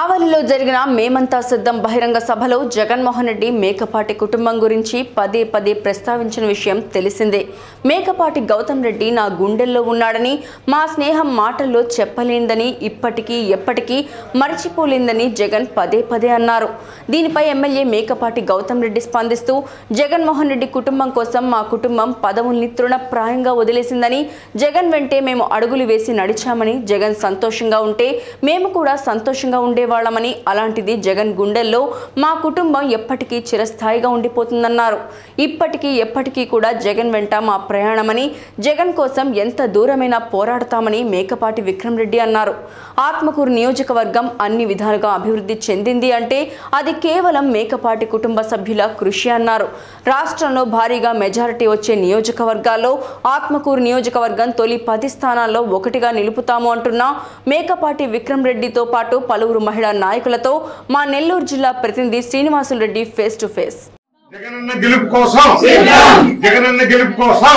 కావలిలో జరిగిన మేమంతా సిద్ధం బహిరంగ సభలో జగన్మోహన్ రెడ్డి మేకపాటి కుటుంబం గురించి పదే పదే ప్రస్తావించిన విషయం తెలిసిందే. మేకపాటి గౌతమ్ రెడ్డి నా గుండెల్లో ఉన్నాడని, మా స్నేహం మాటల్లో చెప్పలేందని, ఇప్పటికీ ఎప్పటికీ మర్చిపోలేందని జగన్ పదే పదే అన్నారు. దీనిపై ఎమ్మెల్యే మేకపాటి గౌతమ్ రెడ్డి స్పందిస్తూ జగన్మోహన్ రెడ్డి కుటుంబం కోసం మా కుటుంబం పదవుల్ని తృణప్రాయంగా వదిలేసిందని, జగన్ వెంటే మేము అడుగులు వేసి నడిచామని, జగన్ సంతోషంగా ఉంటే మేము కూడా సంతోషంగా ఉండేవాళ్ళమని, అలాంటిది జగన్ గుండెల్లో మా కుటుంబం ఎప్పటికీ చిరస్థాయిగా ఉండిపోతుందన్నారు. ఇప్పటికీ ఎప్పటికీ కూడా జగన్ వెంట మా ప్రయాణమని, జగన్ కోసం ఎంత దూరమైనా పోరాడతామని మేకపాటి విక్రమ్ రెడ్డి అన్నారు. ఆత్మకూరు నియోజకవర్గం అన్ని విధాలుగా అభివృద్ధి చెందింది అంటే అది కేవలం మేకపాటి కుటుంబ సభ్యుల కృషి అన్నారు. రాష్ట్రంలో భారీగా మెజారిటీ వచ్చే నియోజకవర్గాల్లో ఆత్మకూరు నియోజకవర్గం తొలి 10 స్థానాల్లో ఒకటిగా నిలుపుతాము అంటున్న మేకపాటి విక్రమ్ రెడ్డితో పాటు పలువురు మహిళా నాయకులతో మా నెల్లూరు జిల్లా ప్రతినిధి Srinivasulu Reddy face to face. Jagananna గెలుపు కోసం జగనన్న గెలుపు కోసం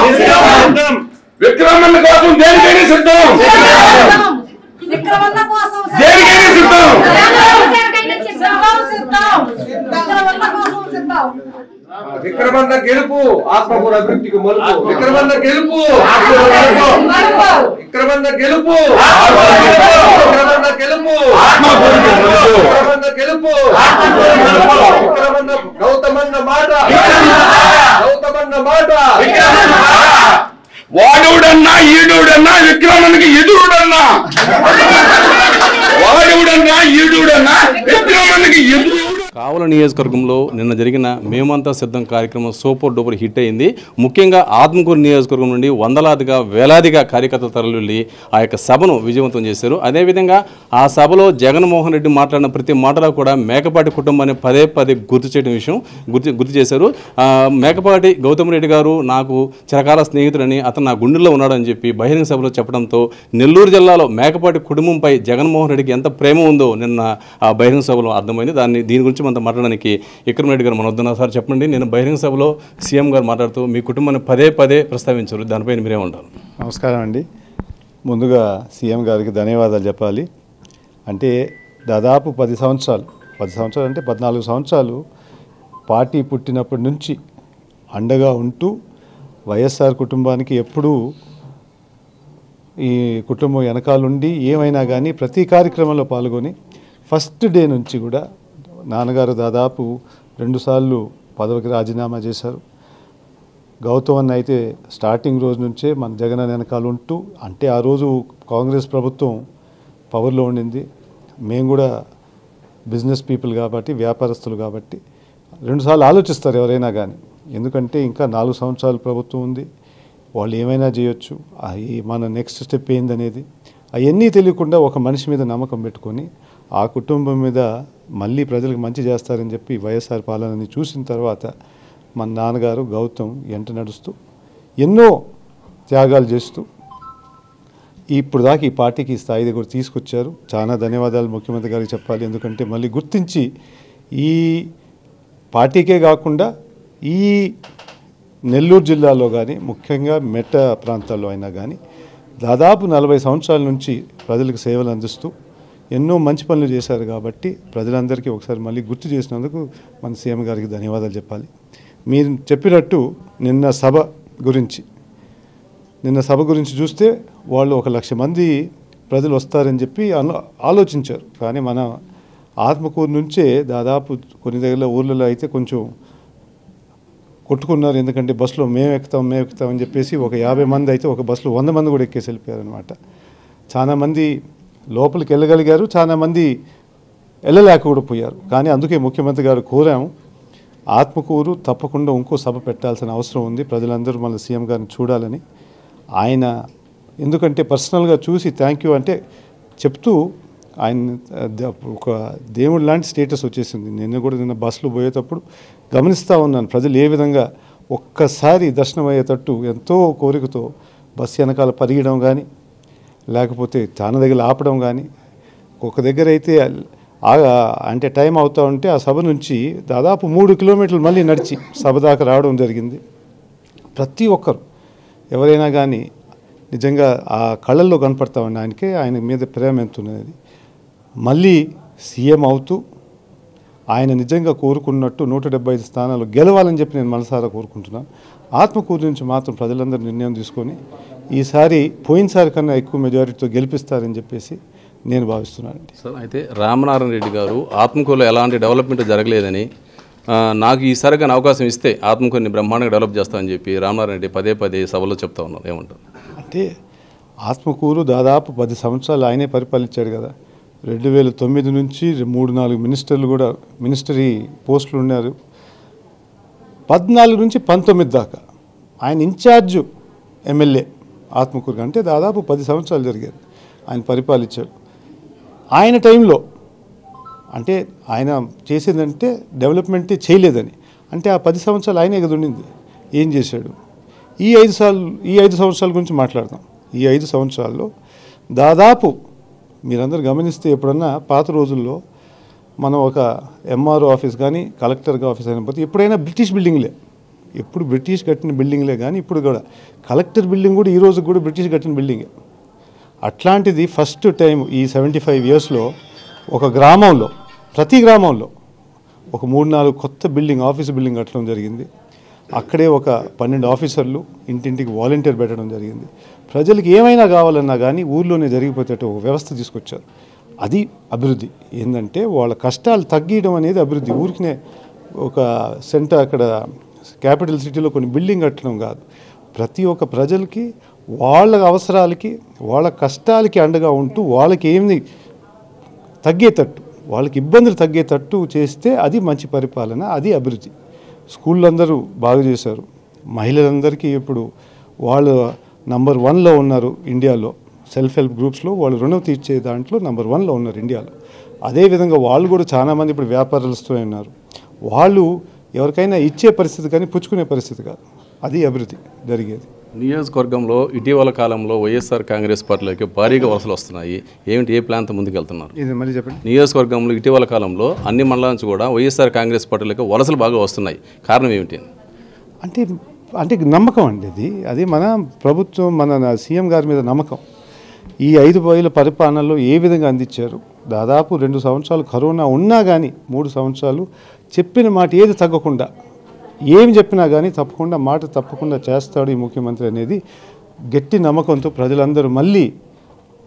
విక్రమన్న కోసం దేనికైనా సిద్ధం, దేనికైనా సిద్ధం. విక్రమన్న గెలుపు ఆత్మకూరు అభివృద్ధికి మలుపు. విక్రమన్న గెలుపు, విక్రమన్న గెలుపు, విక్రమన్న గెలుపు, విక్రమన్న గెలుపు, విక్రమన్న గౌతమన్న మాట, గౌతమన్న మాట. వాడుడన్నా ఈడుడన్నా విక్రమన్నకి ఎదురుడన్నా, వాడుడన్నా ఈడుడన్నా విక్రమన్నకి ఎదురు. కావలి నియోజకవర్గంలో నిన్న జరిగిన మేమంతా సిద్ధం కార్యక్రమం సూపర్ డూపర్ హిట్ అయింది. ముఖ్యంగా ఆత్మకూరు నియోజకవర్గం నుండి వందలాదిగా వేలాదిగా కార్యకర్తలు తరలి ఆ యొక్క సభను విజయవంతం చేశారు. అదేవిధంగా ఆ సభలో జగన్మోహన్ రెడ్డి మాట్లాడిన ప్రతి మాటలో కూడా మేకపాటి కుటుంబాన్ని పదే పదే గుర్తు చేయడం విషయం గుర్తు చేశారు. మేకపాటి గౌతమ్ రెడ్డి గారు నాకు చిరకాల స్నేహితుడని, అతను నా గుండెల్లో ఉన్నాడని చెప్పి బహిరంగ సభలో చెప్పడంతో నెల్లూరు జిల్లాలో మేకపాటి కుటుంబంపై జగన్మోహన్ రెడ్డికి ఎంత ప్రేమ ఉందో నిన్న ఆ బహిరంగ సభలో అర్థమైంది. దీని గురించి మనతో మాట్లాడడానికి విక్రమ్ రెడ్డి గారు మన వద్దున్నారు. సార్ చెప్పండి, నేను బహిరంగ సభలో సీఎం గారు మాట్లాడుతూ మీ కుటుంబాన్ని పదే పదే ప్రస్తావించారు, దానిపై మీరేమంటారు? నమస్కారం అండి. ముందుగా సీఎం గారికి ధన్యవాదాలు చెప్పాలి. అంటే దాదాపు 10 సంవత్సరాలు అంటే 14 సంవత్సరాలు పార్టీ పుట్టినప్పటి నుంచి అండగా ఉంటూ వైఎస్ఆర్ కుటుంబానికి ఎప్పుడూ ఈ కుటుంబం వెనకాలండి ఏమైనా కానీ ప్రతి కార్యక్రమంలో పాల్గొని ఫస్ట్ డే నుంచి కూడా నాన్నగారు దాదాపు 2 సార్లు పదవికి రాజీనామా చేశారు. గౌతమ్ అన్న అయితే స్టార్టింగ్ రోజు నుంచే మన జగన్ వెనకాల ఉంటూ, అంటే ఆ రోజు కాంగ్రెస్ ప్రభుత్వం పవర్లో ఉండింది. మేము కూడా బిజినెస్ పీపుల్ కాబట్టి, వ్యాపారస్తులు కాబట్టి 2 సార్లు ఆలోచిస్తారు ఎవరైనా కానీ. ఎందుకంటే ఇంకా 4 సంవత్సరాల ప్రభుత్వం ఉంది, వాళ్ళు ఏమైనా చేయొచ్చు, మన నెక్స్ట్ స్టెప్ ఏందనేది అవన్నీ తెలియకుండా ఒక మనిషి మీద నమ్మకం పెట్టుకొని ఆ కుటుంబం మీద మళ్ళీ ప్రజలకు మంచి చేస్తారని చెప్పి వైఎస్ఆర్ పాలనని చూసిన తర్వాత మన నాన్నగారు గౌతమ్ ఎంట నడుస్తూ ఎన్నో త్యాగాలు చేస్తూ ఇప్పుడు దాకా ఈ పార్టీకి స్థాయి దగ్గర తీసుకొచ్చారు. చాలా ధన్యవాదాలు ముఖ్యమంత్రి గారికి చెప్పాలి. ఎందుకంటే మళ్ళీ గుర్తించి ఈ పార్టీకే కాకుండా ఈ నెల్లూరు జిల్లాలో కానీ ముఖ్యంగా మెట్ట ప్రాంతాల్లో అయినా కానీ దాదాపు 40 సంవత్సరాల నుంచి ప్రజలకు సేవలు అందిస్తూ ఎన్నో మంచి పనులు చేశారు. కాబట్టి ప్రజలందరికీ ఒకసారి మళ్ళీ గుర్తు చేసినందుకు మన సీఎం గారికి ధన్యవాదాలు చెప్పాలి. మీరు చెప్పినట్టు నిన్న సభ గురించి చూస్తే వాళ్ళు 1,00,000 మంది ప్రజలు వస్తారని చెప్పి ఆలోచించారు. కానీ మన ఆత్మకూరు నుంచే దాదాపు కొన్ని దగ్గర ఊర్లలో అయితే కొంచెం కొట్టుకున్నారు. ఎందుకంటే బస్సులో మేము ఎక్కుతామని చెప్పేసి ఒక 50 మంది అయితే ఒక బస్సులో 100 మంది కూడా ఎక్కేసి వెళ్ళిపోయారనమాట. చాలామంది లోపలికి వెళ్ళగలిగారు, చాలామంది వెళ్ళలేక కూడా పోయారు. కానీ అందుకే ముఖ్యమంత్రి గారు కోరాము, ఆత్మకూరు తప్పకుండా ఇంకో సభ పెట్టాల్సిన అవసరం ఉంది, ప్రజలందరూ మన సీఎం గారిని చూడాలని. ఆయన ఎందుకంటే పర్సనల్గా చూసి థ్యాంక్ యూ అంటే చెప్తూ ఆయన ఒక దేవుడు లాంటి స్టేటస్ వచ్చేసింది. నిన్న బస్సులో పోయేటప్పుడు గమనిస్తూ ఉన్నాను ప్రజలు ఏ విధంగా ఒక్కసారి దర్శనం అయ్యేటట్టు ఎంతో కోరికతో బస్సు వెనకాల పరిగెడం కానీ, లేకపోతే చాలా దగ్గర ఆపడం కానీ, ఒక దగ్గర అయితే అంటే టైం అవుతూ ఉంటే ఆ సభ నుంచి దాదాపు 3 కిలోమీటర్లు మళ్ళీ నడిచి సభ దాకా రావడం జరిగింది. ప్రతి ఒక్కరు ఎవరైనా కానీ నిజంగా ఆ కళ్ళల్లో కనపడతా ఉన్న ఆయన మీద ప్రేమ ఎంత ఉన్నది. మళ్ళీ సీఎం అవుతూ ఆయన నిజంగా కోరుకున్నట్టు 175 స్థానాలు గెలవాలని చెప్పి నేను మనసారా కోరుకుంటున్నాను. ఆత్మకూరు నుంచి మాత్రం ప్రజలందరూ నిర్ణయం తీసుకొని ఈసారి పోయినసారి కన్నా ఎక్కువ మెజారిటీతో గెలిపిస్తారని చెప్పేసి నేను భావిస్తున్నానండి. సార్, అయితే రామనారాయణ రెడ్డి గారు ఆత్మకూరులో ఎలాంటి డెవలప్మెంట్ జరగలేదని, నాకు ఈసారి కానీ అవకాశం ఇస్తే ఆత్మకూరుని బ్రహ్మాండంగా డెవలప్ చేస్తామని చెప్పి రామనారాయణ రెడ్డి పదే పదే సభలో చెప్తా ఉన్నారు. ఏమంటారు? అంటే ఆత్మకూరు దాదాపు 10 సంవత్సరాలు ఆయనే పరిపాలించాడు కదా. 2009 నుంచి 3-4 మినిస్టర్లు కూడా మినిస్టరీ పోస్టులు ఉన్నారు. 14 నుంచి 19 దాకా ఆయన ఇన్ఛార్జ్ ఎమ్మెల్యే ఆత్మకూరు. అంటే దాదాపు 10 సంవత్సరాలు జరిగారు ఆయన పరిపాలించాడు. ఆయన టైంలో అంటే ఆయన చేసేదంటే డెవలప్మెంటే చేయలేదని, అంటే ఆ 10 సంవత్సరాలు ఆయనే కదా ఉండింది. ఏం చేశాడు? ఈ 5 సంవత్సరాల గురించి మాట్లాడదాం. ఈ 5 సంవత్సరాల్లో దాదాపు మీరందరూ గమనిస్తే ఎప్పుడన్నా పాత రోజుల్లో మనం ఒక ఎంఆర్ఓ ఆఫీస్ కానీ కలెక్టర్ ఆఫీస్ అయినప్పుడు ఎప్పుడైనా బ్రిటిష్ బిల్డింగ్లే, ఎప్పుడు బ్రిటిష్ కట్టిన బిల్డింగ్లే. కానీ ఇప్పుడు కూడా కలెక్టర్ బిల్డింగ్ కూడా ఈ రోజు కూడా బ్రిటిష్ కట్టిన బిల్డింగే. అట్లాంటిది ఫస్ట్ టైం ఈ 75 ఇయర్స్లో ఒక గ్రామంలో, ప్రతి గ్రామంలో ఒక 3-4 కొత్త బిల్డింగ్, ఆఫీస్ బిల్డింగ్ కట్టడం జరిగింది. అక్కడే ఒక 12 ఆఫీసర్లు ఇంటింటికి వాలంటీర్ పెట్టడం జరిగింది. ప్రజలకు ఏమైనా కావాలన్నా కానీ ఊర్లోనే జరిగిపోతే ఒక వ్యవస్థ తీసుకొచ్చారు. అది అభివృద్ధి. ఏంటంటే వాళ్ళ కష్టాలు తగ్గియడం అనేది అభివృద్ధి. ఊరికినే ఒక సెంటర్ అక్కడ క్యాపిటల్ సిటీలో కొన్ని బిల్డింగ్ కట్టడం కాదు. ప్రతి ఒక్క ప్రజలకి వాళ్ళ అవసరాలకి వాళ్ళ కష్టాలకి అండగా ఉంటూ వాళ్ళకి ఏమి తగ్గేటట్టు, వాళ్ళకి ఇబ్బందులు తగ్గేటట్టు చేస్తే అది మంచి పరిపాలన, అది అభివృద్ధి. స్కూళ్ళు అందరూ బాగా చేశారు. మహిళలందరికీ ఇప్పుడు వాళ్ళు నంబర్ 1లో ఉన్నారు ఇండియాలో. సెల్ఫ్ హెల్ప్ గ్రూప్స్లో వాళ్ళు రుణం తీర్చే దాంట్లో నంబర్ 1లో ఉన్నారు ఇండియాలో. అదేవిధంగా వాళ్ళు కూడా చాలామంది ఇప్పుడు వ్యాపారస్తులతో ఉన్నారు. వాళ్ళు ఎవరికైనా ఇచ్చే పరిస్థితి కానీ పుచ్చుకునే పరిస్థితి కాదు. అది అభివృద్ధి జరిగేది. నియోజకవర్గంలో ఇటీవల కాలంలో వైఎస్ఆర్ కాంగ్రెస్ పార్టీలోకి భారీగా వలసలు వస్తున్నాయి. ఏమిటి, ఏ ప్లాన్తో ముందుకెళ్తున్నారు? ఇది మళ్ళీ చెప్పండి. నియోజకవర్గంలో ఇటీవల కాలంలో అన్ని మండలాల నుంచి కూడా వైఎస్ఆర్ కాంగ్రెస్ పార్టీలోకి వలసలు బాగా వస్తున్నాయి. కారణం ఏమిటి? అంటే నమ్మకం అండి. అది మన ప్రభుత్వం, మన సీఎం గారి మీద నమ్మకం. ఈ 5 ఏళ్ల పరిపాలనలో ఏ విధంగా అందించారు. దాదాపు 2 సంవత్సరాలు కరోనా ఉన్నా కానీ 3 సంవత్సరాలు చెప్పిన మాట ఏది తగ్గకుండా, ఏమి చెప్పినా కానీ తప్పకుండా మాట తప్పకుండా చేస్తాడు ఈ ముఖ్యమంత్రి అనేది గట్టి నమ్మకంతో ప్రజలందరూ మళ్ళీ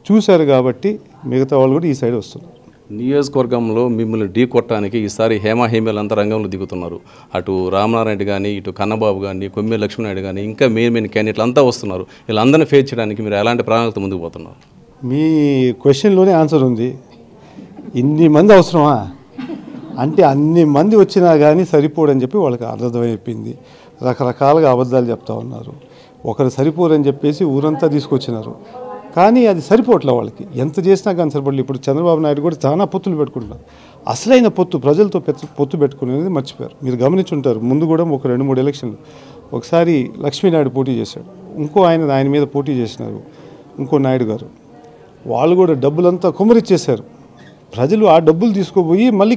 చూశారు. కాబట్టి మిగతా వాళ్ళు కూడా ఈ సైడ్ వస్తున్నారు. నియోజకవర్గంలో మిమ్మల్ని ఢీ కొట్టడానికి ఈసారి హేమీలంతా రంగంలో దిగుతున్నారు. అటు రామనారాయణ కానీ, ఇటు కన్నబాబు కానీ, కొమ్మి లక్ష్మీనాయుడు కానీ, ఇంకా మెయిన్ క్యాండిడేట్లు అంతా వస్తున్నారు. వీళ్ళందరినీ ఫేస్ చేయడానికి మీరు ఎలాంటి ప్రణాళికతో ముందుకు పోతున్నారు? మీ క్వశ్చన్లోనే ఆన్సర్ ఉంది. ఇన్ని మంది అవసరమా అంటే అన్ని మంది వచ్చినా కానీ సరిపోడని చెప్పి వాళ్ళకి అర్థమైపోయింది. రకరకాలుగా అబద్ధాలు చెప్తా ఉన్నారు. ఒకరు సరిపోరని చెప్పేసి ఊరంతా తీసుకొచ్చినారు. కానీ అది సరిపోవట్లే వాళ్ళకి. ఎంత చేసినా కానీ సరిపడలేదు. ఇప్పుడు చంద్రబాబు నాయుడు కూడా చాలా పొత్తులు పెట్టుకుంటున్నారు. అసలైన పొత్తు, ప్రజలతో పొత్తు పెట్టుకునేది మర్చిపోయారు. మీరు గమనించుంటారు. ముందు కూడా ఒక 2-3 ఎలక్షన్లు ఒకసారి లక్ష్మీనాయుడు పోటీ చేశాడు. ఇంకో ఆయన మీద పోటీ చేసినారు ఇంకో నాయుడు గారు. వాళ్ళు కూడా డబ్బులంతా కుమ్మరిచ్చేశారు. ప్రజలు ఆ డబ్బులు తీసుకోపోయి మళ్ళీ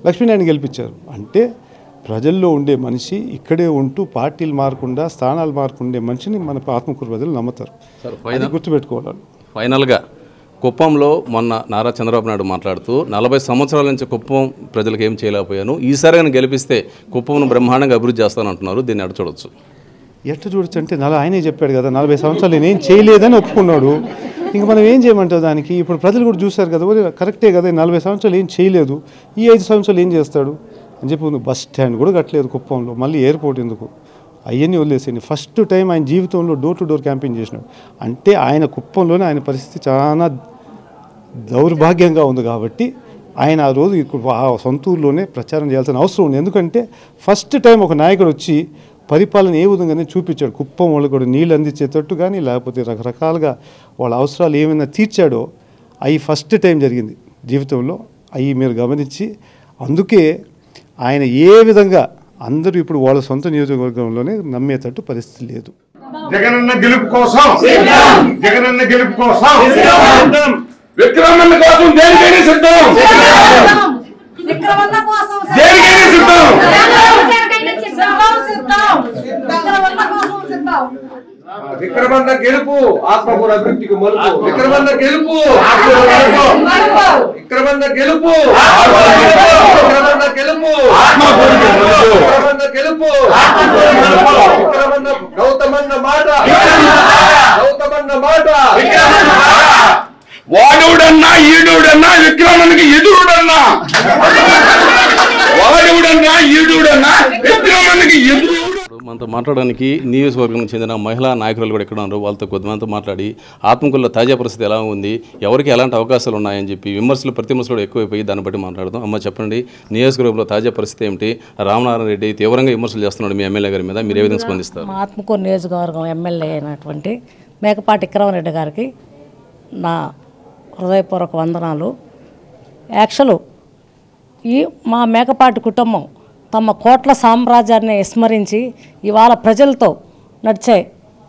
లక్ష్మీనాయుడిని గెలిపించారు. అంటే ప్రజల్లో ఉండే మనిషి ఇక్కడే ఉంటూ పార్టీలు మారకుండా, స్థానాలు మారకుండే మనిషిని మన ఆత్మకూరు ప్రజలు నమ్ముతారు. అది గుర్తుపెట్టుకోవాలి. ఫైనల్గా కుప్పంలో మొన్న నారా చంద్రబాబు నాయుడు మాట్లాడుతూ 40 సంవత్సరాల నుంచి కుప్పం ప్రజలకు ఏం చేయలేకపోయాను, ఈసారి కానీ గెలిపిస్తే కుప్పంను బ్రహ్మాండంగా అభివృద్ధి చేస్తానంటున్నారు. దీన్ని ఎట్లా చూడొచ్చు? ఎట్లా చూడొచ్చు అంటే ఆయనే చెప్పాడు కదా, 40 సంవత్సరాలు నేనేం చేయలేదని ఒప్పుకున్నాడు. ఇంక మనం ఏం చేయమంటావు దానికి? ఇప్పుడు ప్రజలు కూడా చూశారు కదా, కరెక్టే కదా, 40 సంవత్సరాలు ఏం చేయలేదు, ఈ 5 సంవత్సరాలు ఏం చేస్తాడు అని చెప్పి. బస్ స్టాండ్ కూడా కట్టలేదు కుప్పంలో, మళ్ళీ ఎయిర్పోర్ట్ ఎందుకు, అవన్నీ వదిలేసేయండి. ఫస్ట్ టైం ఆయన జీవితంలో డోర్ టు డోర్ క్యాంపెయిన్ చేసినాడు. అంటే ఆయన కుప్పంలోనే ఆయన పరిస్థితి చాలా దౌర్భాగ్యంగా ఉంది. కాబట్టి ఆయన ఆ రోజు ఆ సొంతూరులోనే ప్రచారం చేయాల్సిన అవసరం ఉంది. ఎందుకంటే ఫస్ట్ టైం ఒక నాయకుడు వచ్చి పరిపాలన ఏ విధంగానే చూపించాడు. కుప్పం వాళ్ళు కూడా నీళ్ళు అందించేటట్టు కానీ, లేకపోతే రకరకాలుగా వాళ్ళ అవసరాలు ఏమైనా తీర్చాడో అవి ఫస్ట్ టైం జరిగింది జీవితంలో. అవి మీరు గమనించి, అందుకే ఆయన ఏ విధంగా అందరూ ఇప్పుడు వాళ్ళ సొంత నియోజకవర్గంలోనే నమ్మేటట్టు పరిస్థితి లేదు. జగనన్న గెలుపు కోసం, జగనన్న గెలుపు కోసం, విక్రమన్న కోసం దేనికైనా సిద్ధం, దేనికైనా సిద్ధం. విక్రమన్న గెలుపు ఆత్మకూరు అభివృద్ధికి మలుపు విక్రమన్న గెలుపు విక్రమన్న గెలుపు విక్రమన్న గెలుపు విక్రమన్న గెలుపు విక్రమన్న గౌతమన్న మాట గౌతమన్న మాట వాడుడన్నా ఈడుడన్నా విక్రమణకి ఎదురుడన్నా వాడుడన్నా ఈడుడన్నా విక్రమణకి ఎదురు మనతో మాట్లాడడానికి నియోజకవర్గం చెందిన మహిళా నాయకులు కూడా ఎక్కడ ఉన్నారు. వాళ్ళతో కొద్దిమందితో మాట్లాడి ఆత్మకూరులో తాజా పరిస్థితి ఎలా ఉంది, ఎవరికి ఎలాంటి అవకాశాలు ఉన్నాయని చెప్పి విమర్శలు ప్రతిమర్శలు ఎక్కువైపోయి దాన్ని బట్టి మాట్లాడదాం. అమ్మ చెప్పండి, నియోజకవర్గంలో తాజా పరిస్థితి ఏమిటి? రామనారాయణ రెడ్డి తీవ్రంగా విమర్శలు చేస్తున్నాడు మీ ఎమ్మెల్యే గారి మీద, మీరు ఏ విధంగా స్పందిస్తారు? మా ఆత్మకూరు నియోజకవర్గం ఎమ్మెల్యే అయినటువంటి మేకపాటి విక్రమరెడ్డి గారికి నా హృదయపూర్వక వందనాలు. యాక్చువల్ మా మేకపాటి కుటుంబం తమ కోట్ల సామ్రాజ్యాన్ని విస్మరించి ఇవాళ ప్రజలతో నడిచే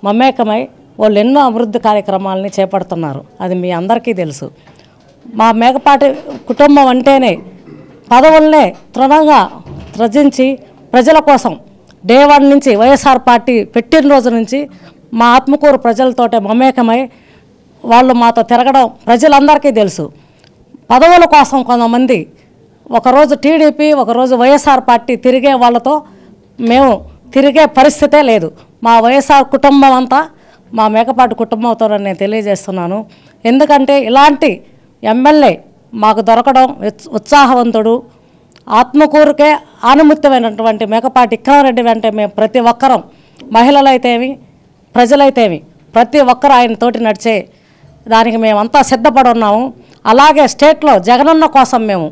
మమేకమై వాళ్ళు ఎన్నో అభివృద్ధి కార్యక్రమాలని చేపడుతున్నారు. అది మీ అందరికీ తెలుసు. మా మేకపాటి కుటుంబం అంటేనే పదవుల్నే తృణంగా త్రజించి ప్రజల కోసం డే 1 నుంచి వైఎస్ఆర్ పార్టీ పెట్టిన రోజు నుంచి మా ఆత్మకూరు ప్రజలతోటే మమేకమై వాళ్ళు మాతో తిరగడం ప్రజలందరికీ తెలుసు. పదవుల కోసం కొంతమంది ఒకరోజు టీడీపీ ఒకరోజు వైఎస్ఆర్ పార్టీ తిరిగే వాళ్ళతో మేము తిరిగే పరిస్థితే లేదు. మా వైఎస్ఆర్ కుటుంబం అంతా మా మేకపాటి కుటుంబంతో నేను తెలియజేస్తున్నాను. ఎందుకంటే ఇలాంటి ఎమ్మెల్యే మాకు దొరకడం ఉత్సాహవంతుడు, ఆత్మకూరుకే ఆనుమత్యమైనటువంటి మేకపాటి విక్రమరెడ్డి వెంటే మేము ప్రతి ఒక్కరం మహిళలైతేమి ప్రజలైతేమి ప్రతి ఒక్కరు ఆయనతోటి నడిచే దానికి మేమంతా సిద్ధపడి ఉన్నాము. అలాగే స్టేట్లో జగనన్న కోసం మేము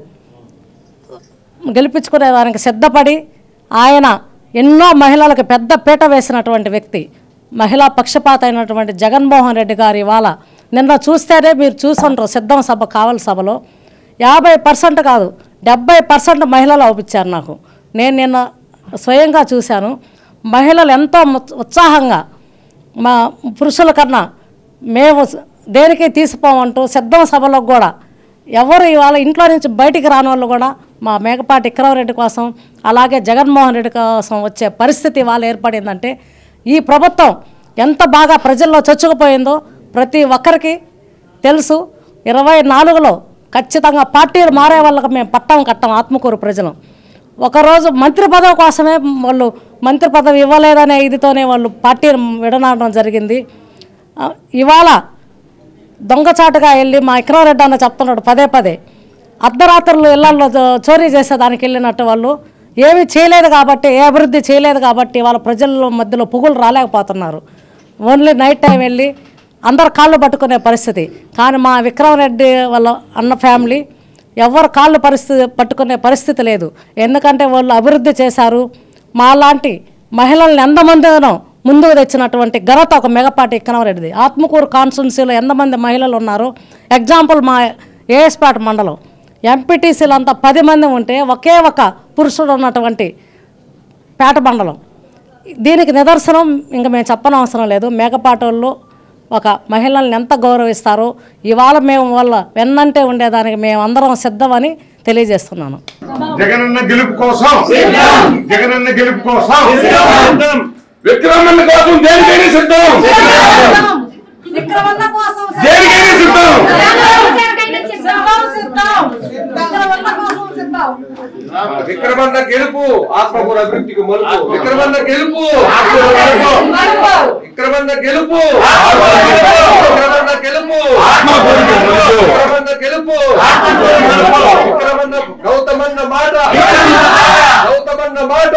గెలిపించుకునే దానికి సిద్ధపడి ఆయన ఎన్నో మహిళలకు పెద్ద పీట వేసినటువంటి వ్యక్తి, మహిళా పక్షపాత అయినటువంటి జగన్మోహన్ రెడ్డి గారు ఇవాళ నిన్న చూస్తేనే మీరు చూసుంటారు సిద్ధం సభ కావలి సభలో 50% కాదు 70% మహిళలు అవుపించారు నాకు. నేను నిన్న స్వయంగా చూశాను. మహిళలు ఎంతో ఉత్సాహంగా మా పురుషుల కన్నా మేము దేనికి తీసిపోమంటూ సిద్ధం సభలో కూడా ఎవరు ఇవాళ ఇంట్లో నుంచి బయటికి రాని వాళ్ళు కూడా మా మేకపాటి విక్రమరెడ్డి కోసం అలాగే జగన్మోహన్ రెడ్డి కోసం వచ్చే పరిస్థితి ఇవాళ ఏర్పడిందంటే ఈ ప్రభుత్వం ఎంత బాగా ప్రజల్లో చొచ్చుకుపోయిందో ప్రతి ఒక్కరికి తెలుసు. 24లో ఖచ్చితంగా పార్టీలు మారే వాళ్ళకి మేము పట్టం కట్టాం. ఆత్మకూరు ప్రజలు ఒకరోజు మంత్రి పదవి కోసమే వాళ్ళు మంత్రి పదవి ఇవ్వలేదనే ఇదితోనే వాళ్ళు పార్టీని విడనాడడం జరిగింది. ఇవాళ దొంగచాటుగా వెళ్ళి మా విక్రమరెడ్డి అన్న చెప్తున్నాడు పదే అర్ధరాత్రులు ఇళ్లలో చోరీ చేసేదానికి వెళ్ళినట్టు వాళ్ళు ఏమీ చేయలేదు కాబట్టి, ఏ అభివృద్ధి చేయలేదు కాబట్టి వాళ్ళ ప్రజల మధ్యలో పువ్వులు రాలేకపోతున్నారు. ఓన్లీ నైట్ టైం వెళ్ళి అందరు కాళ్ళు పట్టుకునే పరిస్థితి. కానీ మా విక్రమరెడ్డి వాళ్ళ అన్న ఫ్యామిలీ ఎవరు కాళ్ళు పట్టుకునే పరిస్థితి లేదు. ఎందుకంటే వాళ్ళు అభివృద్ధి చేశారు. మా లాంటి మహిళల్ని ఎంతమందినో ముందుకు తెచ్చినటువంటి ఘనత ఒక మేకపాటి విక్రమరెడ్డిది. ఆత్మకూరు కాన్స్టిట్యున్సీలో ఎంతమంది మహిళలు ఉన్నారు? ఎగ్జాంపుల్ మా ఏఎస్పేట మండలం ఎంపీటీసీలు అంతా 10 మంది ఉంటే ఒకే ఒక పురుషుడు ఉన్నటువంటి పేట మండలం. దీనికి నిదర్శనం ఇంకా మేము చెప్పనవసరం లేదు. మేకపాటి వాళ్ళు ఒక మహిళల్ని ఎంత గౌరవిస్తారో ఇవాళ మేము వాళ్ళ వెన్నంటే ఉండేదానికి మేము అందరం సిద్ధమని తెలియజేస్తున్నాను. జగనన్న గెలుపు కోసం జగనన్న గెలుపు కోసం విక్రమన్న కోసం దేనికైనా సిద్ధం దేనికైనా సిద్ధం విక్రమన్న గెలుపు ఆత్మకూరు అభివృద్ధికి మలుపు విక్రమన్న గెలుపు విక్రమన్న గెలుపు విక్రమన్న గెలుపు విక్రమన్న గెలుపు విక్రమన్న గౌతమన్న మాట గౌతమన్న మాట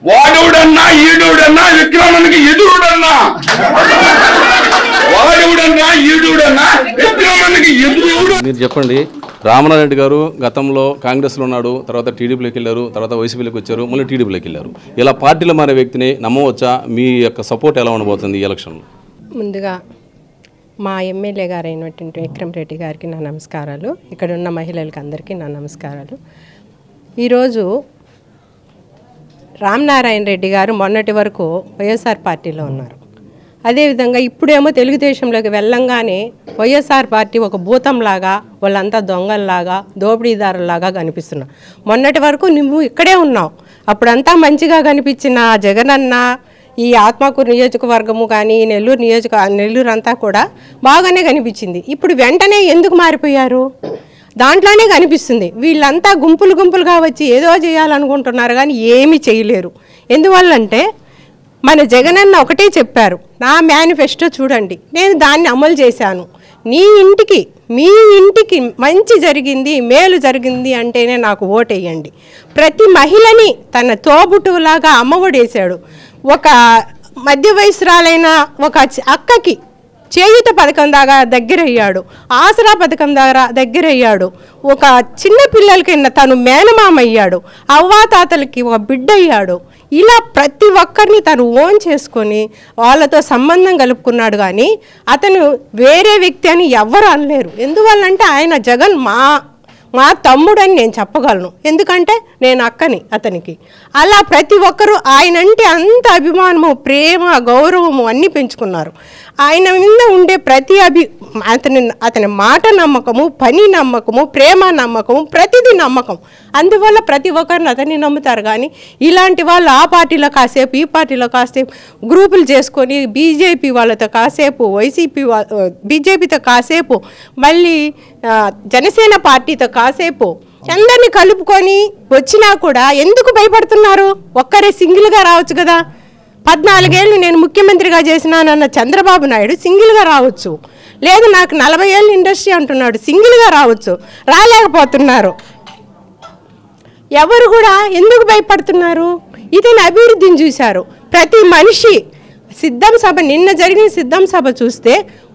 వాడుడన్నా ఈడుడన్నా విక్రమణకి ఎదురుడన్నా వాడుడన్నా ఈడుడన్నా విక్రమణకి ఎదురుడు. మీరు చెప్పండి, రామనారాయణ రెడ్డి గారు గతంలో కాంగ్రెస్లో ఉన్నాడు, తర్వాత టీడీపీలోకి వెళ్ళారు, తర్వాత వైసీపీలోకి వచ్చారు, మళ్ళీ టీడీపీలోకి వెళ్ళారు. ఇలా పార్టీలో మారే వ్యక్తిని నమ్మవచ్చా? మీ యొక్క సపోర్ట్ ఎలా ఉండబోతుంది ఈ ఎలక్షన్లో? ముందుగా మా ఎమ్మెల్యే గారు అయినటువంటి విక్రమరెడ్డి గారికి నా నమస్కారాలు. ఇక్కడ ఉన్న మహిళలకు అందరికీ నా నమస్కారాలు. ఈరోజు రామనారాయణ రెడ్డి గారు మొన్నటి వరకు వైఎస్ఆర్ పార్టీలో ఉన్నారు. అదేవిధంగా ఇప్పుడేమో తెలుగుదేశంలోకి వెళ్ళంగానే వైఎస్ఆర్ పార్టీ ఒక భూతంలాగా వాళ్ళంతా దొంగల్లాగా దోపిడీదారులాగా కనిపిస్తున్నారు. మొన్నటి వరకు నువ్వు ఇక్కడే ఉన్నావు, అప్పుడంతా మంచిగా కనిపించిన జగనన్న ఈ ఆత్మకూరు నియోజకవర్గము కానీ నెల్లూరు అంతా కూడా బాగానే కనిపించింది. ఇప్పుడు వెంటనే ఎందుకు మారిపోయారు? దాంట్లోనే కనిపిస్తుంది వీళ్ళంతా గుంపులుగా వచ్చి ఏదో చేయాలనుకుంటున్నారు కానీ ఏమీ చేయలేరు. ఎందువల్లంటే మన జగనన్న ఒకటే చెప్పారు, నా మేనిఫెస్టో చూడండి, నేను దాన్ని అమలు చేశాను. మీ ఇంటికి మంచి జరిగింది, మేలు జరిగింది అంటేనే నాకు ఓటేయండి. ప్రతి మహిళని తన తోబుట్టులాగా అమ్మఒడేశాడు. ఒక మధ్య వయసురాలైన ఒక అక్కకి చేయూత పథకం దాకా దగ్గరయ్యాడు, ఆసరా పథకం దగ్గరయ్యాడు. ఒక చిన్న పిల్లలకి తను మేనమామ అయ్యాడు, అవ్వాతాతలకి ఒక బిడ్డ అయ్యాడు. ఇలా ప్రతి ఒక్కరిని తను ఓన్ చేసుకొని వాళ్ళతో సంబంధం కలుపుకున్నాడు. కానీ అతను వేరే వ్యక్తి అని ఎవ్వరు అనలేరు. ఎందువల్లంటే ఆయన జగన్ మా తమ్ముడని నేను చెప్పగలను, ఎందుకంటే నేను అక్కని అతనికి. అలా ప్రతి ఒక్కరూ ఆయనంటే అంత అభిమానము, ప్రేమ, గౌరవము అన్నీ పెంచుకున్నారు. ఆయన మీద ఉండే ప్రతి అతని మాట నమ్మకము, పని నమ్మకము, ప్రేమ నమ్మకము, ప్రతిదీ నమ్మకం. అందువల్ల ప్రతి ఒక్కరిని అతన్ని నమ్ముతారు. కానీ ఇలాంటి వాళ్ళు ఆ పార్టీలో కాసేపు, ఈ పార్టీలో కాసేపు గ్రూపులు చేసుకొని బీజేపీ వాళ్ళతో కాసేపు, బీజేపీతో కాసేపు, మళ్ళీ జనసేన పార్టీతో కాసేపు అందరినీ కలుపుకొని వచ్చినా కూడా ఎందుకు భయపడుతున్నారు? ఒక్కరే సింగిల్గా రావచ్చు కదా. 14 ఏళ్ళు నేను ముఖ్యమంత్రిగా చేసినానన్న చంద్రబాబు నాయుడు సింగిల్గా రావచ్చు. లేదు నాకు 40 ఏళ్ళు ఇండస్ట్రీ అంటున్నాడు, సింగిల్గా రావచ్చు. రాలేకపోతున్నారు. ఎవరు కూడా ఎందుకు భయపడుతున్నారు? ఇతని అభివృద్ధిని చూశారు. ప్రతి మనిషి సిద్ధం సభ, నిన్న జరిగిన సిద్ధం సభ చూస్తే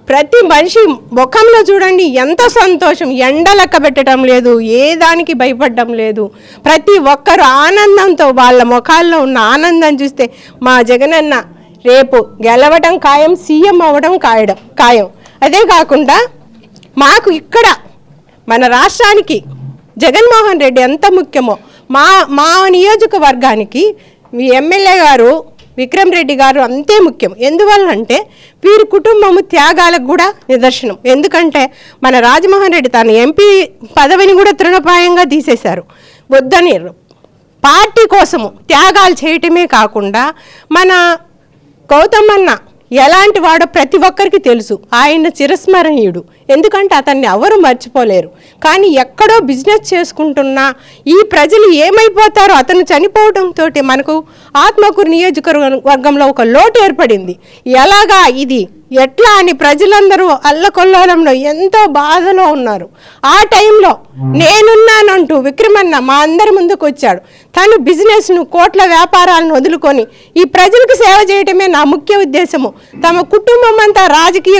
ప్రతి మనిషి ముఖంలో చూడండి ఎంత సంతోషం. ఎండ లెక్క పెట్టడం లేదు, ఏ దానికి భయపడడం లేదు. ప్రతి ఒక్కరు ఆనందంతో వాళ్ళ ముఖాల్లో ఉన్న ఆనందం చూస్తే మా జగనన్న రేపు గెలవడం ఖాయం, సీఎం అవ్వడం ఖాయం. అదే కాకుండా మాకు ఇక్కడ మన రాష్ట్రానికి జగన్మోహన్ రెడ్డి ఎంత ముఖ్యమో మా నియోజకవర్గానికి మీ ఎమ్మెల్యే గారు విక్రమ్ రెడ్డి గారు అంతే ముఖ్యం. ఎందువల్లంటే వీరి కుటుంబము త్యాగాలకు కూడా నిదర్శనం. ఎందుకంటే మన రాజమోహన్ రెడ్డి తన ఎంపీ పదవిని కూడా తృణప్రాయంగా తీసేశారు. వద్దని పార్టీ కోసము త్యాగాలు చేయటమే కాకుండా మన గౌతమ్ అన్న ఎలాంటి వాడో ప్రతి ఒక్కరికి తెలుసు. ఆయన చిరస్మరణీయుడు, ఎందుకంటే అతన్ని ఎవరు మర్చిపోలేరు. కానీ ఎక్కడో బిజినెస్ చేసుకుంటున్నా ఈ ప్రజలు ఏమైపోతారో అతను చనిపోవడంతో మనకు ఆత్మకూరు నియోజకవర్గంలో ఒక లోటు ఏర్పడింది. ఎలాగా ఇది ఎట్లా అని ప్రజలందరూ అల్లకొల్లోలంలో ఎంతో బాధలో ఉన్నారు. ఆ టైంలో నేనున్నానంటూ విక్రమన్న మా అందరి ముందుకు వచ్చాడు. తను బిజినెస్ను, కోట్ల వ్యాపారాలను వదులుకొని ఈ ప్రజలకు సేవ చేయటమే నా ముఖ్య ఉద్దేశము. తమ కుటుంబం అంతా రాజకీయ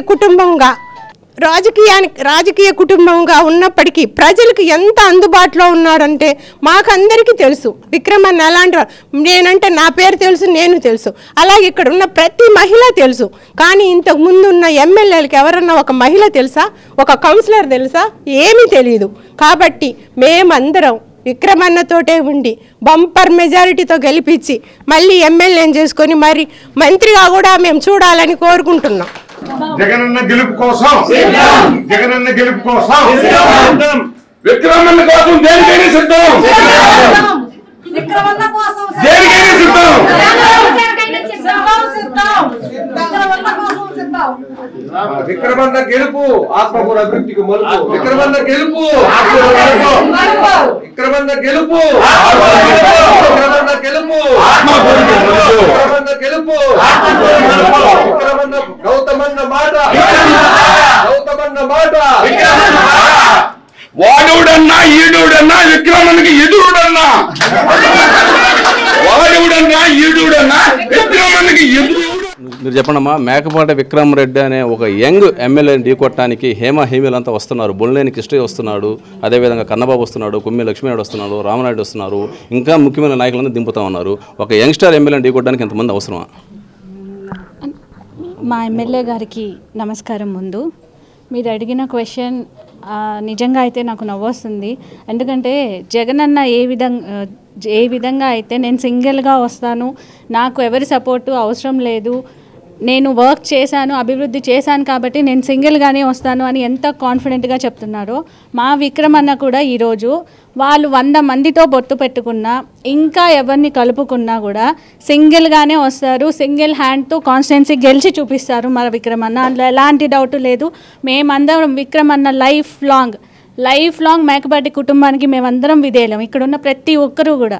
కుటుంబంగా ఉన్నప్పటికీ ప్రజలకు ఎంత అందుబాటులో ఉన్నాడంటే మాకందరికీ తెలుసు. విక్రమన్న ఎలాంటి నేనంటే నా పేరు తెలుసు, నేను తెలుసు, అలాగే ఇక్కడ ఉన్న ప్రతి మహిళ తెలుసు. కానీ ఇంతకు ముందు ఉన్న ఎమ్మెల్యేలకు ఎవరన్నా ఒక మహిళ తెలుసా, ఒక కౌన్సిలర్ తెలుసా? ఏమీ తెలియదు. కాబట్టి మేమందరం విక్రమన్నతోటే ఉండి బంపర్ మెజారిటీతో గెలిపించి మళ్ళీ ఎమ్మెల్యేని చేసుకొని మరి మంత్రిగా కూడా మేము చూడాలని కోరుకుంటున్నాం. జగనన్న గెలుపు కోసం, జగనన్న గెలుపు కోసం, విక్రమన్న కోసం దేనికైనా సిద్ధం, దేనికైనా సిద్ధం. విక్రమన్న గెలుపు ఆత్మకూరు అభివృద్ధికి మలుపు. విక్రమన్న గెలుపు, విక్రమన్న గెలుపు, విక్రమన్న గెలుపు, విక్రమన్న గెలుపు, విక్రమన్న గౌతమన్న మాట, గౌతమన్న మాట. వాడవుడన్నా ఈడుడన్నా విక్రమన్నకి ఎదురుడన్నా, వాడవుడన్నా ఈడుడన్నా విక్రమన్నకి ఎదురు. మీరు చెప్పండమ్మా, మేకపాటి విక్రమ్ రెడ్డి అనే ఒక యంగ్ ఎమ్మెల్యేని ఢీకొట్టడానికి హేమీలంతా వస్తున్నారు. బొల్లేని కృష్ణయ్య వస్తున్నాడు, అదేవిధంగా కన్నబాబు వస్తున్నాడు, కొమ్మి లక్ష్మీనాయుడు వస్తున్నాడు, రామనాయుడు వస్తున్నారు, ఇంకా ముఖ్యమైన నాయకులను దింపుతా ఉన్నారు. ఒక యంగ్స్టర్ ఎమ్మెల్యేని ఢీకొట్టడానికి ఎంతమంది అవసరమా? మా ఎమ్మెల్యే గారికి నమస్కారం. ముందు మీరు అడిగిన క్వశ్చన్ నిజంగా అయితే నాకు నవ్వొస్తుంది. ఎందుకంటే జగనన్న ఏ విధంగా అయితే నేను సింగిల్గా వస్తాను, నాకు ఎవరి సపోర్టు అవసరం లేదు, నేను వర్క్ చేశాను, అభివృద్ధి చేశాను కాబట్టి నేను సింగిల్గానే వస్తాను అని ఎంత కాన్ఫిడెంట్గా చెప్తున్నారో, మా విక్రమ్ అన్న కూడా ఈరోజు వాళ్ళు 100 మందితో బొట్టు పెట్టుకున్నా, ఇంకా ఎవరిని కలుపుకున్నా కూడా సింగిల్గానే వస్తారు. సింగిల్ హ్యాండ్తో కాన్స్టిట్యున్సీ గెలిచి చూపిస్తారు మన విక్రమ్ అన్న. అందులో ఎలాంటి డౌట్ లేదు. మేమందరం విక్రమ్ అన్న లైఫ్ లాంగ్ మేకపాటి కుటుంబానికి మేమందరం విధేయులం. ఇక్కడున్న ప్రతి ఒక్కరూ కూడా.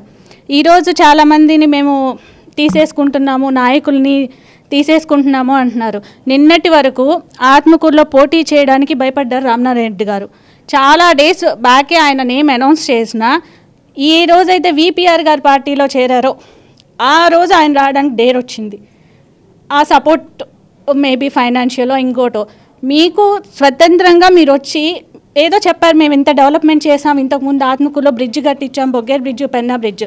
ఈరోజు చాలామందిని మేము తీసేసుకుంటున్నాము, నాయకుల్ని తీసేసుకుంటున్నాము అంటున్నారు. నిన్నటి వరకు ఆత్మకూరులో పోటీ చేయడానికి భయపడ్డారు రామనారాయణ గారు. చాలా డేస్ బ్యాకే ఆయన నేమ్ అనౌన్స్ చేసిన, ఈ రోజైతే విపిఆర్ గారి పార్టీలో చేరారో ఆ రోజు ఆయన రావడానికి డేర్ వచ్చింది. ఆ సపోర్ట్ మేబీ ఫైనాన్షియలో ఇంకోటో, మీకు స్వతంత్రంగా మీరు వచ్చి ఏదో చెప్పారు, మేము ఇంత డెవలప్మెంట్ చేసాం, ఇంతకుముందు ఆత్మకూరులో బ్రిడ్జ్ కట్టించాం, బొగ్గేర్ బ్రిడ్జ్, పెన్నా బ్రిడ్జ్.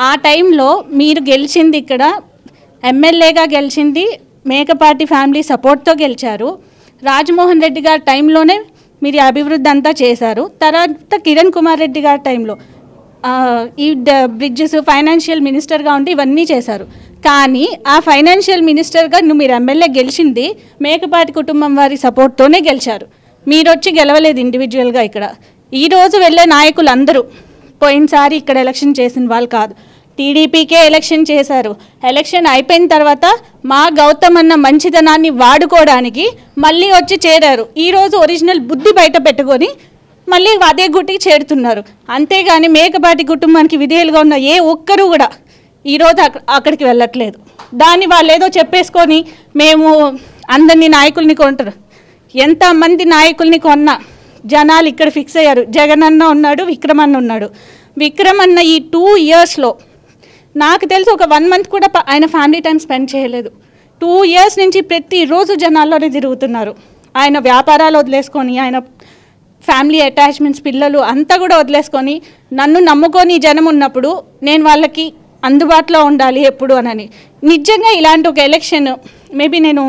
ఆ టైంలో మీరు గెలిచింది, ఇక్కడ ఎమ్మెల్యేగా గెలిచింది మేకపాటి ఫ్యామిలీ సపోర్ట్తో గెలిచారు. రాజమోహన్ రెడ్డి గారి టైంలోనే మీరు అభివృద్ధి అంతా చేశారు. తర్వాత కిరణ్ కుమార్ రెడ్డి గారి టైంలో ఈ బ్రిడ్జెస్ ఫైనాన్షియల్ మినిస్టర్గా ఉండి ఇవన్నీ చేశారు. కానీ ఆ ఫైనాన్షియల్ మినిస్టర్గా మీరు ఎమ్మెల్యే గెలిచింది మేకపాటి కుటుంబం వారి సపోర్ట్తోనే గెలిచారు. మీరు వచ్చి గెలవలేదు ఇండివిజువల్గా. ఇక్కడ ఈరోజు వెళ్ళే నాయకులు అందరూ పోయినసారి ఇక్కడ ఎలక్షన్ చేసిన వాళ్ళు కాదు, టీడీపీకే ఎలక్షన్ చేశారు. ఎలక్షన్ అయిపోయిన తర్వాత మా గౌతమ్ అన్న మంచితనాన్ని వాడుకోవడానికి మళ్ళీ వచ్చి చేరారు. ఈరోజు ఒరిజినల్ బుద్ధి బయట పెట్టుకొని మళ్ళీ అదే గుట్టికి చేరుతున్నారు. అంతేగాని మేకపాటి కుటుంబానికి విధేయులుగా ఉన్న ఏ ఒక్కరూ కూడా ఈరోజు అక్కడికి వెళ్ళట్లేదు. దాన్ని వాళ్ళు ఏదో చెప్పేసుకొని మేము అందరినీ నాయకుల్ని కొంటారు. ఎంతమంది నాయకుల్ని కొన్నా జనాలు ఇక్కడ ఫిక్స్ అయ్యారు. జగన్ అన్న ఉన్నాడు, విక్రమ్ అన్న ఉన్నాడు. విక్రమ్ అన్న ఈ 2 ఇయర్స్లో నాకు తెలిసి ఒక 1 మంత్ కూడా ఆయన ఫ్యామిలీ టైం స్పెండ్ చేయలేదు. 2 ఇయర్స్ నుంచి ప్రతిరోజు జనాల్లోనే తిరుగుతున్నారు. ఆయన వ్యాపారాలు వదిలేసుకొని, ఆయన ఫ్యామిలీ అటాచ్మెంట్స్, పిల్లలు అంతా కూడా వదిలేసుకొని, నన్ను నమ్ముకొని జనం ఉన్నప్పుడు నేను వాళ్ళకి అందుబాటులో ఉండాలి ఎప్పుడు అని. నిజంగా ఇలాంటి ఒక ఎలక్షన్ మేబీ నేను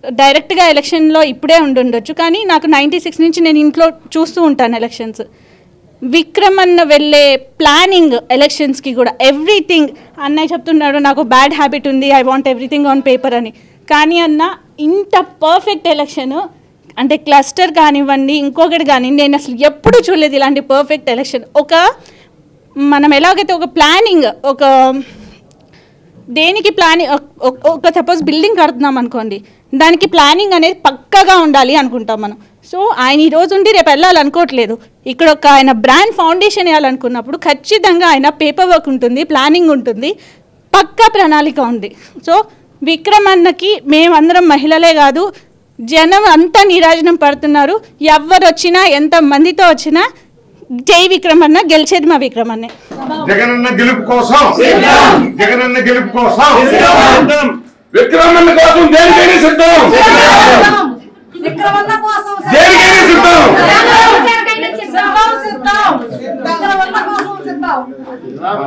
డైరెక్ట్గా ఎలక్షన్లో ఇప్పుడే ఉండొచ్చు, కానీ నాకు 96 నుంచి నేను ఇంట్లో చూస్తూ ఉంటాను ఎలక్షన్స్. విక్రమ్ అన్న వెళ్ళే ప్లానింగ్ ఎలక్షన్స్కి కూడా ఎవ్రీథింగ్, అన్నయ్య చెప్తున్నాడు నాకు బ్యాడ్ హ్యాబిట్ ఉంది, I want everything on paper అని. కానీ అన్న ఇంత పర్ఫెక్ట్ ఎలక్షన్ అంటే క్లస్టర్ కానివ్వండి, ఇంకొకటి కానీ నేను అసలు ఎప్పుడూ చూడలేదు ఇలాంటి పర్ఫెక్ట్ ఎలక్షన్. మనం ఎలాగైతే ఒక ప్లానింగ్, ఒక దేనికి ప్లానింగ్, ఒక సపోజ్ బిల్డింగ్ కడుతున్నాం అనుకోండి, దానికి ప్లానింగ్ అనేది పక్కాగా ఉండాలి అనుకుంటాం మనం. సో ఆయన ఈరోజు ఉండి రేపు వెళ్ళాలనుకోవట్లేదు. ఇక్కడ ఒక ఆయన బ్రాండ్ ఫౌండేషన్ వేయాలనుకున్నప్పుడు ఖచ్చితంగా ఆయన పేపర్ వర్క్ ఉంటుంది, ప్లానింగ్ ఉంటుంది, పక్కా ప్రణాళిక ఉంది. సో విక్రమ్ అన్నకి మేమందరం మహిళలే కాదు, జనం అంతా నీరాజనం పడుతున్నారు. ఎవరు వచ్చినా, ఎంత మందితో వచ్చినా జై విక్రమ్ అన్న, గెలిచేది మా విక్రమ్ అన్నే. జగనన్న గెలుపు కోసం, జగనన్న గెలుపు కోసం, విక్రమన్న కోసం దేనికైనా సిద్ధం, దేనికైనా సిద్ధం.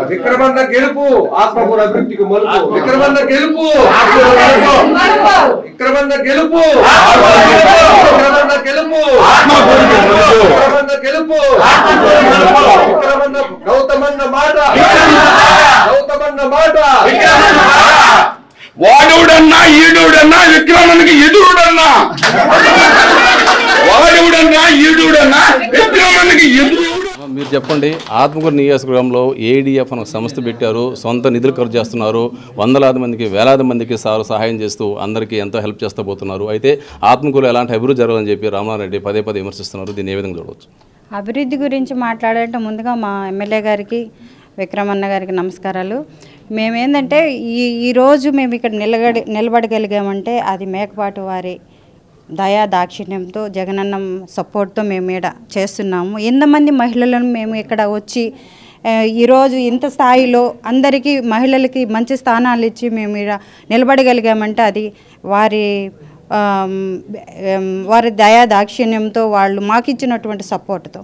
విక్రమన్న గెలుపు ఆత్మకూరు అభివృద్ధికి మలుపు. విక్రమన్న గెలుపు, విక్రమన్న గెలుపు, విక్రమన్న గెలుపు, విక్రమన్న గెలుపు, విక్రమన్న గౌతమన్న మాట, గౌతమన్న మాట. వాడుడన్నా ఈడుడన్నా విక్రమన్నకి ఎదురుడన్నా, వాడుడన్నా ఈడుడన్నా విక్రమన్నకి ఎదురు. మీరు చెప్పండి, ఆత్మకూరు నియోజకవర్గంలో ఏడీఎఫ్ అని ఒక సంస్థ పెట్టారు, సొంత నిధులు ఖర్చు చేస్తున్నారు, వందలాది మందికి, వేలాది మందికి సహాయం చేస్తూ అందరికీ ఎంతో హెల్ప్ చేస్తూ పోతున్నారు. అయితే ఆత్మకూరులో ఎలాంటి అభివృద్ధి జరగాలని చెప్పి రామనారెడ్డి పదే విమర్శిస్తున్నారు. దీన్ని ఏ విధంగా చూడవచ్చు? అభివృద్ధి గురించి మాట్లాడాలంటే ముందుగా మా ఎమ్మెల్యే గారికి, విక్రమన్న గారికి నమస్కారాలు. మేమేందంటే ఈరోజు మేము ఇక్కడ నిలబడగలిగామంటే అది మేకపాటి వారి దయా దాక్షిణ్యంతో, జగనన్న సపోర్ట్తో మేము ఇక్కడ చేస్తున్నాము. ఎంతమంది మహిళలను మేము ఇక్కడ వచ్చి ఈరోజు ఇంత స్థాయిలో అందరికీ మహిళలకి మంచి స్థానాలు ఇచ్చి మేము ఇక్కడ నిలబడగలిగామంటే అది వారి దయా దాక్షిణ్యంతో, వాళ్ళు మాకు ఇచ్చినటువంటి సపోర్ట్తో.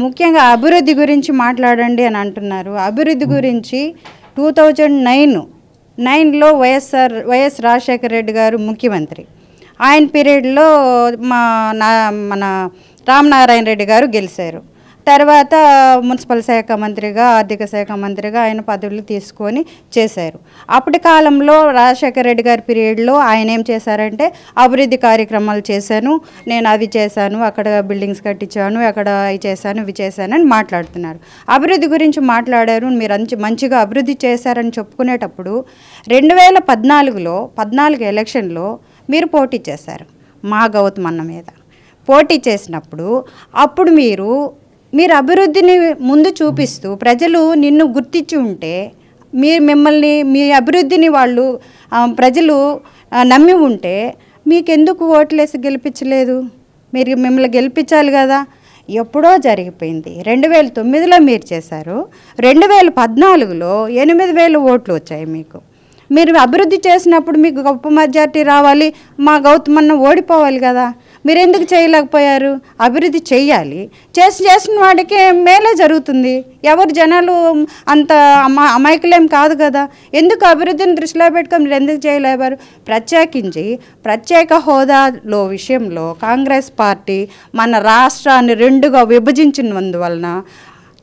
ముఖ్యంగా అభివృద్ధి గురించి మాట్లాడండి అని అంటున్నారు. అభివృద్ధి గురించి 2009లో వైఎస్ రాజశేఖర రెడ్డి గారు ముఖ్యమంత్రి, ఆయన పీరియడ్లో మన రామనారాయణ రెడ్డి గారు గెలిచారు. తర్వాత మున్సిపల్ శాఖ మంత్రిగా, ఆర్థిక శాఖ మంత్రిగా ఆయన పదవులు తీసుకొని చేశారు. అప్పటి కాలంలో రాజశేఖర రెడ్డి గారి పీరియడ్లో ఆయన ఏం చేశారంటే అభివృద్ధి కార్యక్రమాలు చేశాను, నేను అవి చేశాను, అక్కడ బిల్డింగ్స్ కట్టించాను, అక్కడ అవి చేశాను, ఇవి చేశాను అని మాట్లాడుతున్నారు. అభివృద్ధి గురించి మాట్లాడారు, మీరు మంచిగా అభివృద్ధి చేశారని చెప్పుకునేటప్పుడు 2014 ఎలక్షన్లో మీరు పోటీ చేశారు మా గౌతమ్ అన్న మీద. పోటీ చేసినప్పుడు అప్పుడు మీరు అభివృద్ధిని ముందు చూపిస్తూ ప్రజలు నిన్ను గుర్తించి ఉంటే, మిమ్మల్ని మీ అభివృద్ధిని వాళ్ళు ప్రజలు నమ్మి ఉంటే మీకెందుకు ఓట్లేసి గెలిపించలేదు? మిమ్మల్ని గెలిపించాలి కదా. ఎప్పుడో జరిగిపోయింది. 2009లో మీరు చేశారు, 2014లో 8,000 ఓట్లు వచ్చాయి మీకు. మీరు అభివృద్ధి చేసినప్పుడు మీకు గొప్ప మెజార్టీ రావాలి, మా గౌతమ్ అన్న ఓడిపోవాలి కదా. మీరు ఎందుకు చేయలేకపోయారు? అభివృద్ధి చేయాలి, చేసిన వాడికి మేలే జరుగుతుంది. ఎవరు జనాలు అంత అమాయకులేం కాదు కదా. ఎందుకు అభివృద్ధిని దృష్టిలో పెట్టుకొని మీరు ఎందుకు చేయలేవారు? ప్రత్యేకించి ప్రత్యేక హోదాలో విషయంలో కాంగ్రెస్ పార్టీ మన రాష్ట్రాన్ని 2గా విభజించినందువలన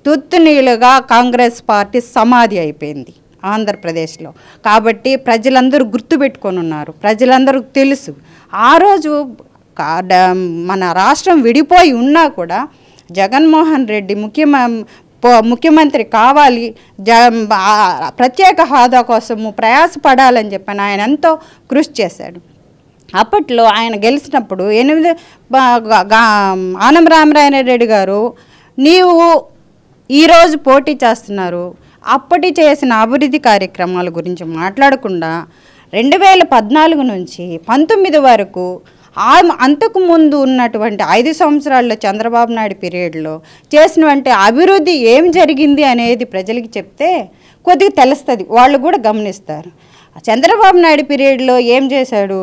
తుత్తునీలుగా కాంగ్రెస్ పార్టీ సమాధి అయిపోయింది ఆంధ్రప్రదేశ్లో. కాబట్టి ప్రజలందరూ గుర్తుపెట్టుకొని ఉన్నారు, ప్రజలందరూ తెలుసు. ఆ రోజు మన రాష్ట్రం విడిపోయి ఉన్నా కూడా జగన్మోహన్ రెడ్డి ముఖ్యమంత్రి కావాలి, ప్రత్యేక హోదా కోసము ప్రయాసపడాలని చెప్పని ఆయన ఎంతో కృషి చేశాడు. అప్పట్లో ఆయన గెలిచినప్పుడు ఆనం రామనారాయణ గారు, నీవు ఈరోజు పోటీ చేస్తున్నారు, అప్పటి చేసిన అభివృద్ధి కార్యక్రమాల గురించి మాట్లాడకుండా 2014 నుంచి 19 వరకు అంతకుముందు ఉన్నటువంటి 5 సంవత్సరాల్లో చంద్రబాబు నాయుడు పీరియడ్లో చేసినటువంటి అభివృద్ధి ఏం జరిగింది అనేది ప్రజలకి చెప్తే కొద్దిగా తెలుస్తుంది, వాళ్ళు కూడా గమనిస్తారు. చంద్రబాబు నాయుడు పీరియడ్లో ఏం చేశాడు?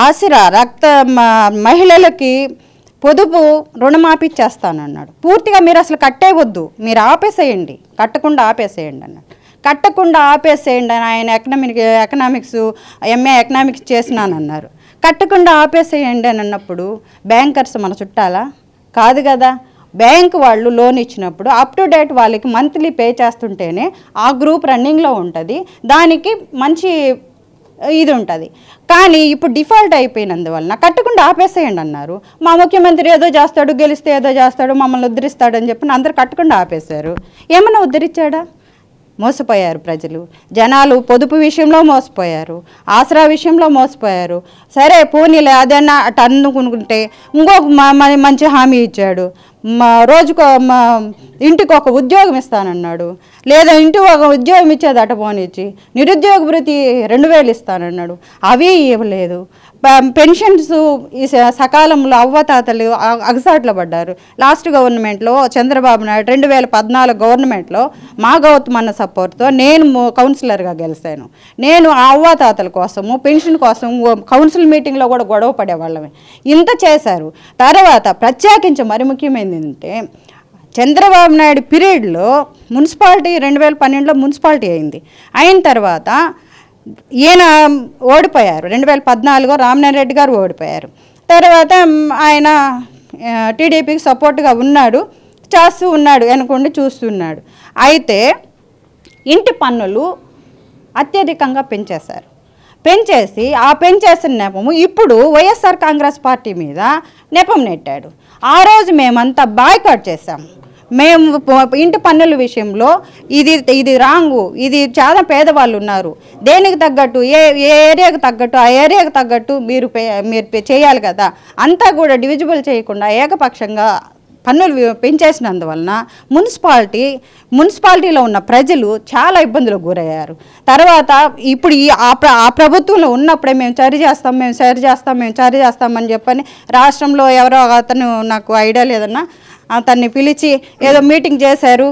ఆసరా మహిళలకి పొదుపు రుణమాఫీ చేస్తానన్నాడు. పూర్తిగా మీరు అసలు కట్టేవద్దు, మీరు ఆపేసేయండి, కట్టకుండా ఆపేసేయండి అన్నాడు. కట్టకుండా ఆపేసేయండి అని ఆయన ఎకనామిక్స్ ఎంఏ ఎకనామిక్స్ చేసినానన్నారు. కట్టకుండా ఆపేసేయండి అని అన్నప్పుడు బ్యాంకర్స్ మన చుట్టాలా? కాదు కదా. బ్యాంక్ వాళ్ళు లోన్ ఇచ్చినప్పుడు అప్ టు డేట్ వాళ్ళకి మంత్లీ పే చేస్తుంటేనే ఆ గ్రూప్ రన్నింగ్లో ఉంటుంది, దానికి మంచి ఇది ఉంటుంది. కానీ ఇప్పుడు డిఫాల్ట్ అయిపోయినందువలన కట్టకుండా ఆపేసేయండి అన్నారు. మా ముఖ్యమంత్రి ఏదో చేస్తాడు, గెలిస్తే ఏదో చేస్తాడు, మమ్మల్ని ఉద్ధరిస్తాడని చెప్పి అందరు కట్టకుండా ఆపేశారు. ఏమన్నా ఉద్ధరించాడా? మోసపోయారు ప్రజలు. జనాలు పొదుపు విషయంలో మోసపోయారు, ఆసరా విషయంలో మోసపోయారు. సరే పోనీలే అదన్నా అటు అనుకుంటే ఇంకొక మంచి హామీ ఇచ్చాడు, రోజుకు ఇంటికి ఒక ఉద్యోగం ఇస్తానన్నాడు, లేదా ఇంటికి ఒక ఉద్యోగం ఇచ్చేది అట పోనిచ్చి నిరుద్యోగ భృతి 2,000 ఇస్తానన్నాడు, అవి ఇవ్వలేదు. పెన్షన్స్ సకాలంలో అవ్వతాతలు అగసాట్లు పడ్డారు. లాస్ట్ గవర్నమెంట్లో చంద్రబాబు నాయుడు 2014 గవర్నమెంట్లో మా గౌతమ్ అన్న సపోర్ట్తో నేను కౌన్సిలర్గా గెలిచాను. నేను ఆ అవ్వతాతల కోసము పెన్షన్ కోసం కౌన్సిల్ మీటింగ్లో కూడా గొడవ పడేవాళ్ళమే. ఇంత చేశారు. తర్వాత ప్రత్యేకించి మరి ముఖ్యమైనది ఏంటంటే చంద్రబాబు నాయుడు పీరియడ్లో మున్సిపాలిటీ 2012లో మున్సిపాలిటీ అయిన తర్వాత ఈయన ఓడిపోయారు. 2014 రామనారాయణ రెడ్డి గారు ఓడిపోయారు. తర్వాత ఆయన టీడీపీకి సపోర్ట్గా చేస్తూ ఉన్నాడు, అనుకోండి చూస్తున్నాడు. అయితే ఇంటి పన్నులు అత్యధికంగా పెంచేసి ఆ పెంచేసిన నెపము ఇప్పుడు వైఎస్ఆర్ కాంగ్రెస్ పార్టీ మీద నెపం నెట్టాడు. ఆ రోజు మేమంతా బాయ్కాట్ చేశాం. మేము ఇంటి పన్నుల విషయంలో ఇది రాంగు, ఇది చాలా పేదవాళ్ళు ఉన్నారు, దేనికి తగ్గట్టు ఏ ఏరియాకు తగ్గట్టు ఆ ఏరియాకు తగ్గట్టు మీరు చేయాలి కదా, అంతా కూడా డివిజిబుల్ చేయకుండా ఏకపక్షంగా పన్నులు పెంచేసినందువలన మున్సిపాలిటీలో ఉన్న ప్రజలు చాలా ఇబ్బందులకు గురయ్యారు. తర్వాత ఇప్పుడు ఆ ప్రభుత్వంలో ఉన్నప్పుడే మేము చర్య చేస్తామని చెప్పని రాష్ట్రంలో ఎవరో అతను, నాకు ఐడియా లేదన్నా, అతన్ని పిలిచి ఏదో మీటింగ్ చేశారు,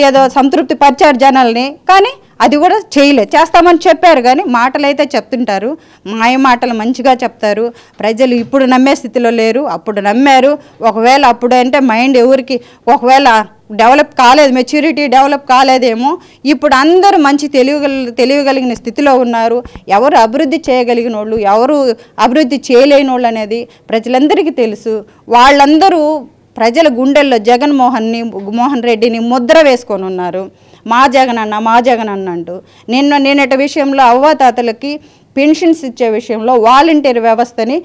ఏదో సంతృప్తి పరిచారు జనాల్ని. కానీ అది కూడా చేస్తామని చెప్పారు. కానీ మాటలు అయితే చెప్తుంటారు, మాయ మాటలు మంచిగా చెప్తారు. ప్రజలు ఇప్పుడు నమ్మే స్థితిలో లేరు, అప్పుడు నమ్మారు. ఒకవేళ అప్పుడు అంటే మైండ్ ఎవరికి ఒకవేళ డెవలప్ కాలేదు, మెచ్యూరిటీ డెవలప్ కాలేదేమో. ఇప్పుడు అందరూ మంచి తెలియగలిగిన స్థితిలో ఉన్నారు. ఎవరు అభివృద్ధి చేయగలిగిన వాళ్ళు, ఎవరు అభివృద్ధి చేయలేని వాళ్ళు అనేది ప్రజలందరికీ తెలుసు. వాళ్ళందరూ ప్రజల గుండెల్లో మోహన్ రెడ్డిని ముద్ర వేసుకొని ఉన్నారు. మా జగన్ అన్న అంటూ నిన్నటి విషయంలో అవ్వాతాతలకి పెన్షన్స్ ఇచ్చే విషయంలో వాలంటీర్ వ్యవస్థని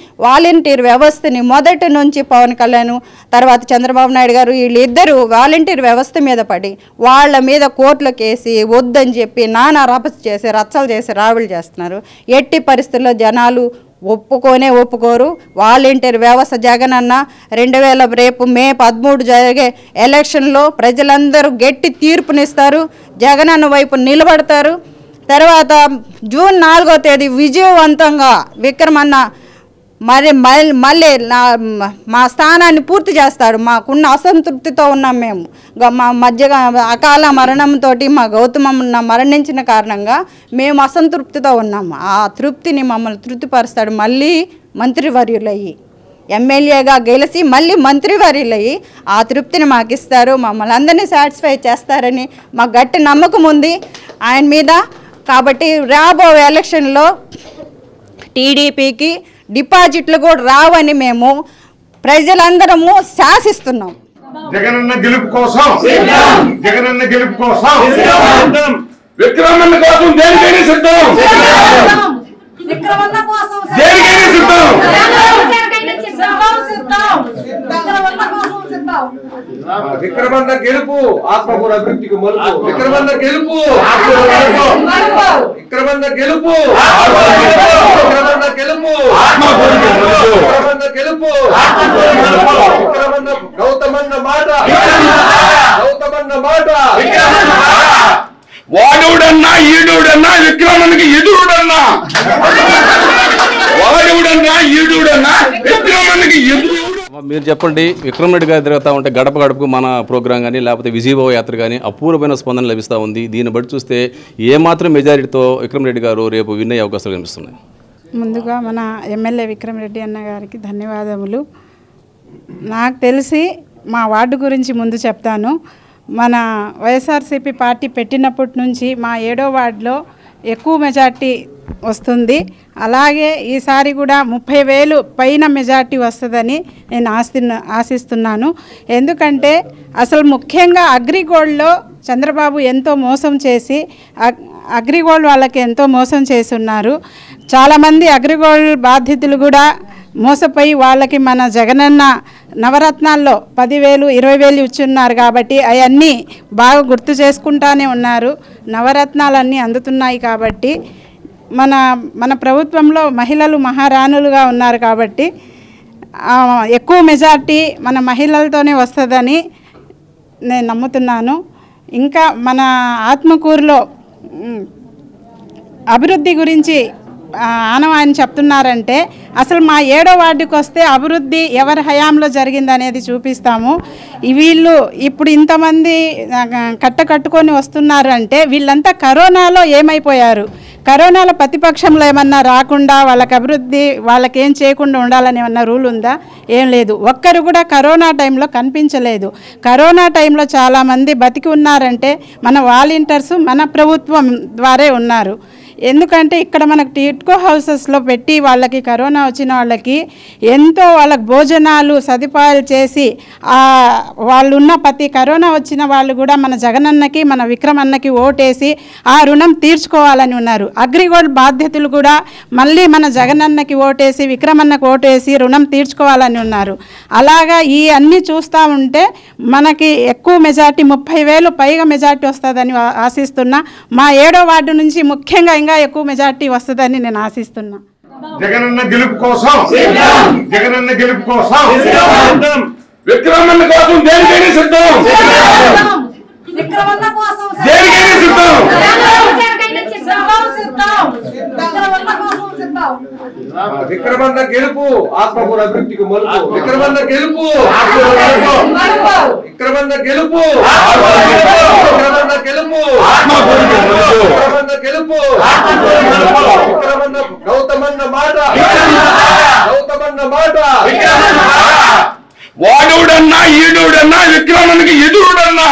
మొదటి నుంచి పవన్ కళ్యాణ్ తర్వాత చంద్రబాబు నాయుడు గారు వీళ్ళిద్దరూ వాలంటీర్ వ్యవస్థ మీద పడి వాళ్ళ మీద కోర్టులో కేసి వద్దని చెప్పి నానా రపస్ చేసి రచ్చలు చేసి రావిళ్ళు చేస్తున్నారు. ఎట్టి పరిస్థితుల్లో జనాలు ఒప్పుకోరు. వాలంటీర్ వ్యవస్థ జగనన్న రేపు మే 13 జరిగే ఎలక్షన్లో ప్రజలందరూ గట్టి తీర్పునిస్తారు. జగనన్న వైపు నిలబడతారు. తర్వాత జూన్ 4వ తేదీ విజయవంతంగా విక్రమన్న మళ్ళీ మా స్థానాన్ని పూర్తి చేస్తాడు. మాకున్న అసంతృప్తితో ఉన్నాం మేము. మా మధ్యగా అకాల మరణంతో మా గౌతమన్న మరణించిన కారణంగా మేము అసంతృప్తితో ఉన్నాము. ఆ తృప్తిని మమ్మల్ని తృప్తిపరుస్తాడు. మళ్ళీ మంత్రివర్యులయ్యి ఎమ్మెల్యేగా గెలిచి మళ్ళీ మంత్రివర్యులయ్యి ఆ తృప్తిని మాకు ఇస్తారు. మమ్మల్ని అందరినీ సాటిస్ఫై చేస్తారని మాకు గట్టి నమ్మకం ఉంది ఆయన మీద. కాబట్టి రాబోయే ఎలక్షన్లో టీడీపీకి డిపాజిట్లు కూడా రావని మేము ప్రజలందరము శాసిస్తున్నాం. జగనన్న గెలుపు కోసం విక్రమన్న కోసం దేనికైనా సిద్ధం. విక్రమన్న గెలుపు ఆత్మకూరు అభివృద్ధికి మలుపు. విక్రమన్న గెలుపు విక్రమన్న గెలుపు విక్రమన్న గెలుపు విక్రమన్న గెలుపు విక్రమన్న గౌతమన్న మాట వాడవుడన్నా ఈడవుడన్నా విక్రమన్నకి ఎదురుడన్నా విక్రమన్నకి ఎదురు. మీరు చెప్పండి, విక్రమ్ రెడ్డి గారి తిరుగుతూ ఉంటే గడప గడపకు మన ప్రోగ్రాం కానీ లేకపోతే విజయభావ యాత్ర కానీ అపూర్వమైన స్పందన లభిస్తూ ఉంది. దీన్ని బట్టి చూస్తే ఏమాత్రం మెజారిటీతో విక్రమ్ రెడ్డి గారు రేపు విన్ అయ్యే అవకాశాలు కనిపిస్తున్నాయి. ముందుగా మన ఎమ్మెల్యే విక్రమ్ రెడ్డి అన్న గారికి ధన్యవాదములు. నాకు తెలిసి మా వార్డు గురించి ముందు చెప్తాను. మన వైఎస్ఆర్సీపీ పార్టీ పెట్టినప్పటి నుంచి మా 7వ వార్డులో ఎక్కువ మెజార్టీ వస్తుంది. అలాగే ఈసారి కూడా 30,000 పైన మెజార్టీ వస్తుందని నేను ఆశిస్తున్నాను. ఎందుకంటే అసలు ముఖ్యంగా అగ్రిగోల్డ్లో చంద్రబాబు ఎంతో మోసం చేసి అగ్రిగోల్డ్ వాళ్ళకి ఎంతో మోసం చేసి ఉన్నారు. చాలామంది అగ్రిగోల్డ్ బాధితులు కూడా మోసపోయి వాళ్ళకి మన జగనన్న నవరత్నాల్లో 10,000 20,000 ఇచ్చున్నారు. కాబట్టి అవన్నీ బాగా గుర్తు చేసుకుంటానే ఉన్నారు. నవరత్నాలన్నీ అందుతున్నాయి కాబట్టి మన ప్రభుత్వంలో మహిళలు మహారాణులుగా ఉన్నారు. కాబట్టి ఎక్కువ మెజార్టీ మన మహిళలతోనే వస్తుందని నేను నమ్ముతున్నాను. ఇంకా మన ఆత్మకూరులో అభివృద్ధి గురించి ఆయన చెప్తున్నారంటే అసలు మా 7వ వార్డుకి వస్తే అభివృద్ధి ఎవరి హయాంలో జరిగిందనేది చూపిస్తాము. వీళ్ళు ఇప్పుడు ఇంతమంది కట్టుకొని వస్తున్నారు అంటే వీళ్ళంతా కరోనాలో ఏమైపోయారు? కరోనాలో ప్రతిపక్షంలో ఏమన్నా రాకుండా వాళ్ళకి అభివృద్ధి వాళ్ళకి ఏం చేయకుండా ఉండాలని ఏమన్నా రూల్ ఉందా? ఏం లేదు. ఒక్కరు కూడా కరోనా టైంలో కనిపించలేదు. కరోనా టైంలో చాలామంది బతికి ఉన్నారంటే మన వాలంటీర్స్ మన ప్రభుత్వం ద్వారే ఉన్నారు. ఎందుకంటే ఇక్కడ మనకు టిట్కో హౌసెస్లో పెట్టి వాళ్ళకి కరోనా వచ్చిన వాళ్ళకి ఎంతో వాళ్ళకి భోజనాలు సదుపాయాలు చేసి వాళ్ళు ఉన్న ప్రతి కరోనా వచ్చిన వాళ్ళు కూడా మన జగనన్నకి మన విక్రమన్నకి ఓటేసి ఆ రుణం తీర్చుకోవాలని ఉన్నారు. అగ్రిగోల్డ్ బాధ్యతలు కూడా మళ్ళీ మన జగనన్నకి ఓటేసి విక్రమన్నకి ఓటేసి రుణం తీర్చుకోవాలని ఉన్నారు. అలాగా ఈ అన్నీ చూస్తూ ఉంటే మనకి ఎక్కువ మెజార్టీ 30,000 పైగా మెజార్టీ వస్తుందని ఆశిస్తున్నా. మా 7వ వార్డు నుంచి ముఖ్యంగా ఇంకా ఎక్కువ మెజార్టీ వస్తుందని నేను ఆశిస్తున్నా. జగనన్న గెలుపు కోసం విక్రమన్న కోసం దేనికైనా సిద్ధం. విక్రమన్న గెలుపు ఆత్మకూరు అభివృద్ధికి మలుపు. విక్రమన్న గెలుపు విక్రమన్న గెలుపు విక్రమన్న గెలుపు విక్రమన్న గెలుపు విక్రమన్న గౌతమన్న మాట వాడవుడన్నా ఈడవుడన్నా విక్రమన్నకి ఎదురుడన్నా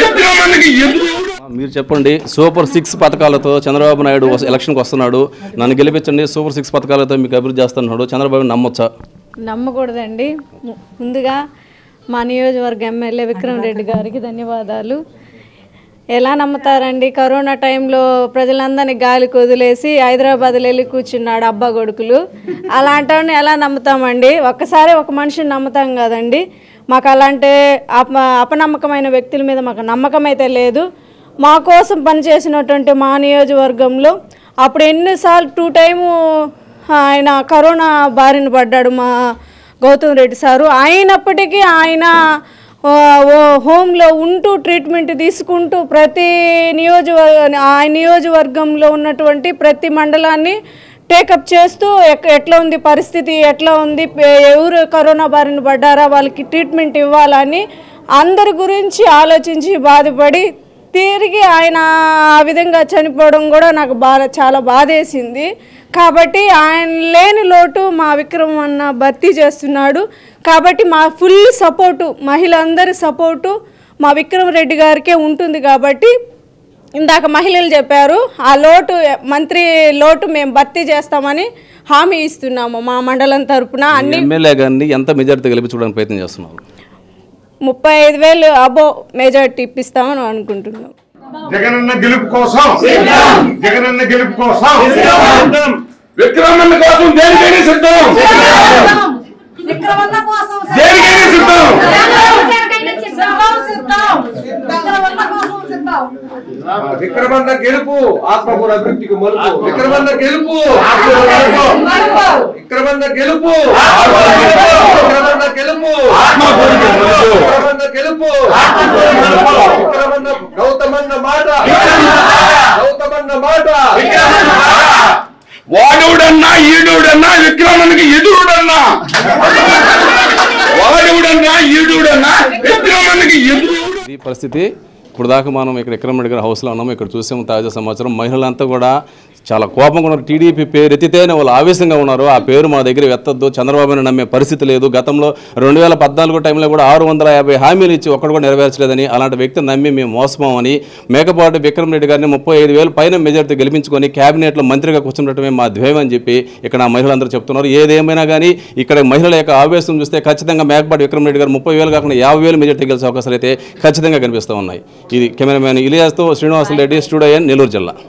విక్రమన్నకి ఎదురు. మీరు చెప్పండి, సూపర్ 6 పథకాలతో చంద్రబాబు నాయుడు ఎలక్షన్కి వస్తున్నాడు, నన్ను గెలిపించండి, సూపర్ 6 పథకాలతో మీకు అభివృద్ధి చేస్తున్నాడు, చంద్రబాబు నమ్మొచ్చా? నమ్మకూడదండి. ముందుగా మా నియోజకవర్గ ఎమ్మెల్యే విక్రమ్ రెడ్డి గారికి ధన్యవాదాలు. ఎలా నమ్ముతారండి? కరోనా టైంలో ప్రజలందరినీ గాలికి వదిలేసి హైదరాబాద్లో వెళ్ళి కూర్చున్నాడు అబ్బా కొడుకులు. అలాంటి ఎలా నమ్ముతామండి? ఒక్కసారి ఒక మనిషిని నమ్ముతాం కదండి. మాకు అలాంటి అపనమ్మకమైన వ్యక్తుల మీద మాకు నమ్మకం అయితే లేదు. మా కోసం పనిచేసినటువంటి మా నియోజకవర్గంలో అప్పుడు ఎన్నిసార్లు 2 టైము ఆయన కరోనా బారిన పడ్డాడు మా గౌతమ్ రెడ్డి సారు. అయినప్పటికీ ఆయన హోమ్లో ఉంటూ ట్రీట్మెంట్ తీసుకుంటూ ప్రతి నియోజకవర్గంలో ఉన్నటువంటి ప్రతి మండలాన్ని టేకప్ చేస్తూ ఎట్లా ఉంది పరిస్థితి, ఎట్లా ఉంది, ఎవరు కరోనా బారిన పడ్డారా, వాళ్ళకి ట్రీట్మెంట్ ఇవ్వాలని అందరి గురించి ఆలోచించి బాధపడి తిరిగి ఆయన ఆ విధంగా చనిపోవడం కూడా నాకు చాలా బాధేసింది. కాబట్టి ఆయన లేని లోటు మా విక్రమ్ అన్న భర్తీ చేస్తున్నాడు. కాబట్టి మా ఫుల్ సపోర్టు, మహిళలందరి సపోర్టు మా విక్రమ్ రెడ్డి గారికే ఉంటుంది. కాబట్టి ఇందాక మహిళలు చెప్పారు, ఆ లోటు మంత్రి లోటు మేము భర్తీ చేస్తామని హామీ ఇస్తున్నాము మా మండలం తరపున. అన్ని ఎమ్మెల్యే గారిని ఎంత మెజారిటీ గెలిపించుకోవడానికి ప్రయత్నం చేస్తున్నారు? 35,000 అబో మెజారిటీ ఇప్పిస్తామని అనుకుంటున్నాం. జగనన్న గెలుపు కోసం, జగనన్న గెలుపు కోసం విక్రమన్న కోసం దేనికైనా సిద్ధం, దేనికైనా సిద్ధం. విక్రమన్న గెలుపు ఆత్మకూరు అభివృద్ధికి మలుపు. విక్రమన్న గెలుపు, విక్రమన్న గెలుపు, విక్రమన్న గెలుపు, విక్రమన్న గెలుపు, విక్రమన్న గౌతమన్న మాట, గౌతమన్న మాట. వాడుడన్నా ఈడుడన్నా విక్రమన్నకి ఎదురుడన్నా, వాడుడన్నా ఈడుడన్నా విక్రమన్నకి ఎదురు. ఈ పరిస్థితి ఇప్పుడు దాకా మనం ఇక్కడ విక్రమ్ రెడ్డి గారి హౌస్లో ఉన్నాము. ఇక్కడ చూసాము తాజా సమాచారం. మహిళలంతా కూడా చాలా కోపంగా ఉన్నారు. టీడీపీ పేరు ఎత్తితేనే వాళ్ళు ఆవేశంగా ఉన్నారు. ఆ పేరు మా దగ్గర ఎత్తద్దు, చంద్రబాబుని నమ్మే పరిస్థితి లేదు. గతంలో 2014 టైంలో కూడా 650 హామీలు ఇచ్చి ఒక్కడు కూడా నెరవేర్చలేదని, అలాంటి వ్యక్తిని నమ్మి మేము మోసపోమని, మేకపాటి విక్రమ్ రెడ్డి గారిని 35,000 పైన మెజార్టీ గెలిపించుకొని క్యాబినెట్లో మంత్రిగా కూర్చుండటమే మా ధ్యేయం అని చెప్పి ఇక్కడ మహిళలందరూ చెప్తున్నారు. ఏదేమైనా కానీ ఇక్కడ మహిళల యొక్క ఆవేశం చూస్తే ఖచ్చితంగా మేకపాటి విక్రమ్ రెడ్డి గారు 30,000 కాకుండా 50,000 మెజార్టీ గెలిచే అవకాశాలు అయితే ఖచ్చితంగా కనిపిస్తూ ఉన్నాయి. ఇది కెమెరామ్యాన్ ఇలియాస్తో శ్రీనివాసరెడ్డి, స్టూడియో నెల్లూరు జిల్లా.